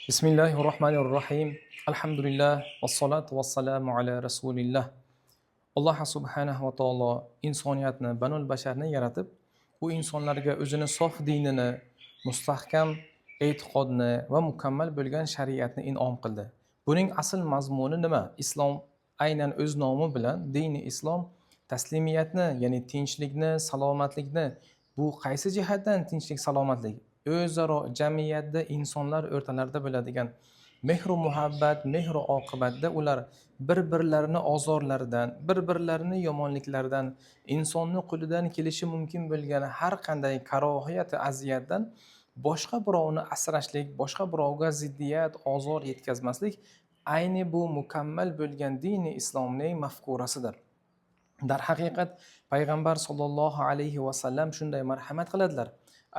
Bismillahirrohmanirrohim. Alhamdulillah vassalatu vassalamu ala rasulillah. Alloh subhanahu va taolo insoniyatni, banul basharni yaratib, u insonlarga o'zini sof dinini, mustahkam e'tiqodni va mukammal bo'lgan shariatni in'om qildi. Buning asl mazmuni nima? Islom aynan o'z nomi bilan dini islom taslimiyatni, ya'ni tinchlikni, salomatlikni, bu qaysi jihatdan tinchlik, salomatlik? O'zaro jamiyatda insonlar o'rtalarida bo'ladigan mehru muhabbat, mehru oqibatda ular bir-birlarini ozorlaridan, bir-birlarini yomonliklaridan, insonni qo'lidan kelishi mumkin bo'lgan har qanday karohiyat, aziyatdan boshqa birovni asrashlik, boshqa birovga ziddiyat, ozor yetkazmaslik ayni bu mukammal bo'lgan dini islomning mafkurasidir. Darhaqiqat payg'ambar sollallohu alayhi vasallam shunday marhamat qiladilar.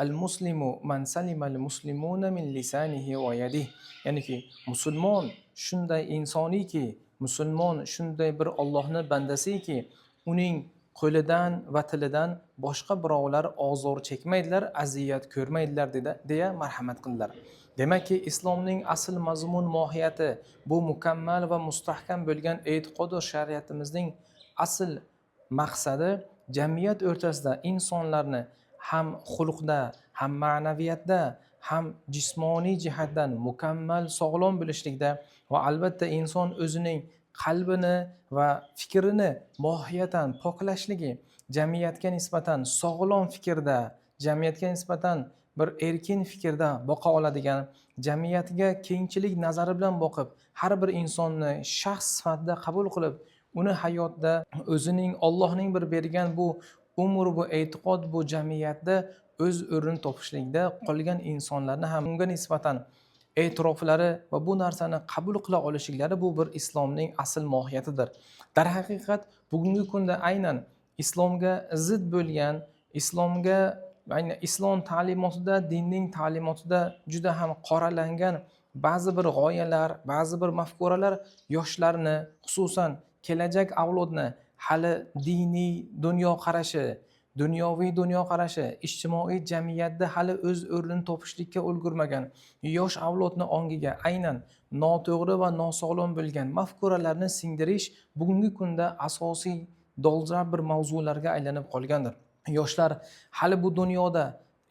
Al muslimu man salima al muslimuna min lisanihi va yadihi. Ya'niki musulmon shunday insoniyki, musulmon shunday bir Allohning bandasiki, uning qo'lidan va tilidan boshqa birovlar ozor chekmaydilar, aziyat ko'rmaydilar deya marhamat qildilar. Demakki, islomning asl mazmun mohiyati bu mukammal va mustahkam bo'lgan e'tiqod va shariatimizning asl maqsadi jamiyat o'rtasida insonlarni ham xulqda, ham ma'naviyatda, ham jismoniy jihatdan mukammal sog'lom bo'lishlikda va albatta inson o'zining qalbini va fikrini mohiyatan poklashligi, jamiyatga nisbatan sog'lom fikrda, jamiyatga nisbatan bir erkin fikrda boqa oladigan, jamiyatga kengchilik nazari bilan boqib, har bir insonni shaxs sifatida qabul qilib, uni hayotda o'zining Allohning bir bergan bu umr, bu e'tiqod, bu jamiyatda o'z o'rnini topishlikda qolgan insonlarni ham unga nisbatan e'tiroflari va bu narsani qabul qila olishlari bu bir islomning asl mohiyatidir. Darhaqiqat bugungi kunda aynan islomga zid bo'lgan, islomga aynan islom ta'limotida, dinning ta'limotida juda ham qoralangan ba'zi bir g'oyalar, ba'zi bir mafkuralar yoshlarni, xususan kelajak avlodni hali diniy dunyoqarashi, dunyoviy dunyoqarashi, ijtimoiy jamiyatda hali o'z o'rnini topishlikka ulgurmagan yosh avlodni ongiga aynan noto'g'ri va nosog'lom bo'lgan mafkuralarni singdirish bugungi kunda asosiy dolzarb bir mavzularga aylanib qolgandir. Yoshlar hali bu dunyoda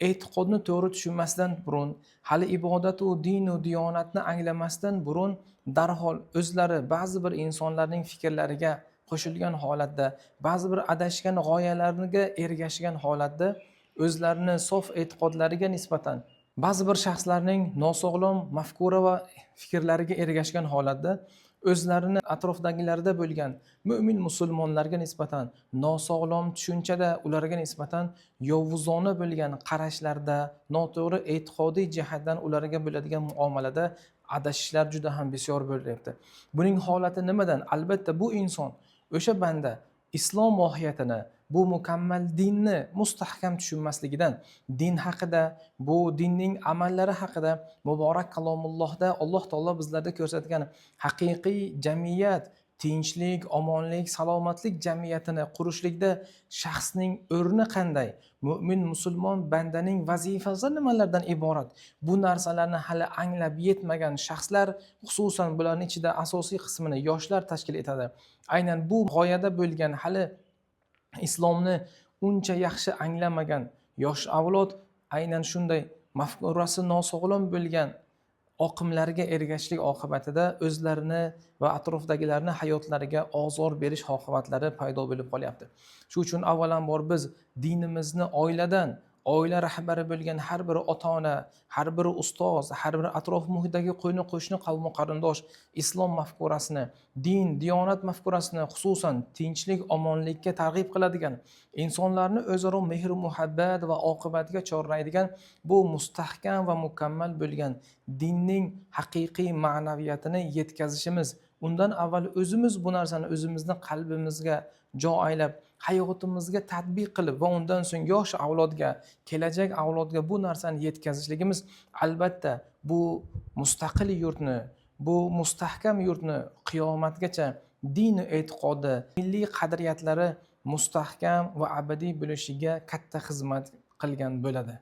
e'tiqodni to'g'ri tushunmasdan burun, hali ibodat va din va diyonatni anglamasdan burun darhol o'zlari ba'zi bir insonlarning fikrlariga qo'shilgan holatda, ba'zi bir adashgan g'oyalarga ergashgan holatda o'zlarini sof e'tiqodlariga nisbatan ba'zi bir shaxslarning nosog'lom mafkura va fikrlariga ergashgan holatda o'zlarini atrofdagilarda bo'lgan mo'min musulmonlarga nisbatan nosog'lom tushunchada, ularga nisbatan yovuzona bo'lgan qarashlarda, noto'g'ri e'tiqodiy jihatdan ularga bo'ladigan muomalada adashishlar juda ham bisyor bo'lyapti. Buning holati nimadan? Albatta bu inson, o'sha banda islom mohiyatini, bu mukammal dinni mustahkam tushunmasligidan, din haqida, bu dinning amallari haqida muborak kalomullohda Alloh taolo bizlarda ko'rsatgan haqiqiy jamiyat, tinchlik, omonlik, salomatlik jamiyatini qurishlikda shaxsning o'rni qanday, mo'min musulmon bandaning vazifasi nimalardan iborat, bu narsalarni hali anglab yetmagan shaxslar, xususan bularning ichida asosiy qismini yoshlar tashkil etadi. Aynan bu g'oyada bo'lgan hali islomni uncha yaxshi anglamagan yosh avlod aynan shunday mafkurasi nosog'lom bo'lgan oqimlarga ergashishlik oqibatida o'zlarini va atrofdagilarni hayotlariga ozor berish oqibatlari paydo bo'lib qolyapti. Shu uchun avvalambor biz dinimizni oiladan, oila rahbari bo'lgan har bir ota-ona, har bir ustoz, har bir atrof muhitdagi qo'shni qavm qarindosh islom mafkurasini, din, diyonat mafkurasini, xususan tinchlik, omonlikka targ'ib qiladigan, insonlarni o'zaro mehr muhabbat va oqibatga chorlaydigan bu mustahkam va mukammal bo'lgan dinning haqiqiy ma'naviyatini yetkazishimiz, undan avval o'zimiz bu narsani o'zimizning qalbimizga jo aylab, hayotimizga tatbiq qilib va undan so'ng yosh avlodga, kelajak avlodga bu narsani yetkazishligimiz albatta bu mustaqil yurtni, bu mustahkam yurtni qiyomatgacha din e'tiqodi, milliy qadriyatlari mustahkam va abadiy bo'lishiga katta xizmat qilgan bo'ladi.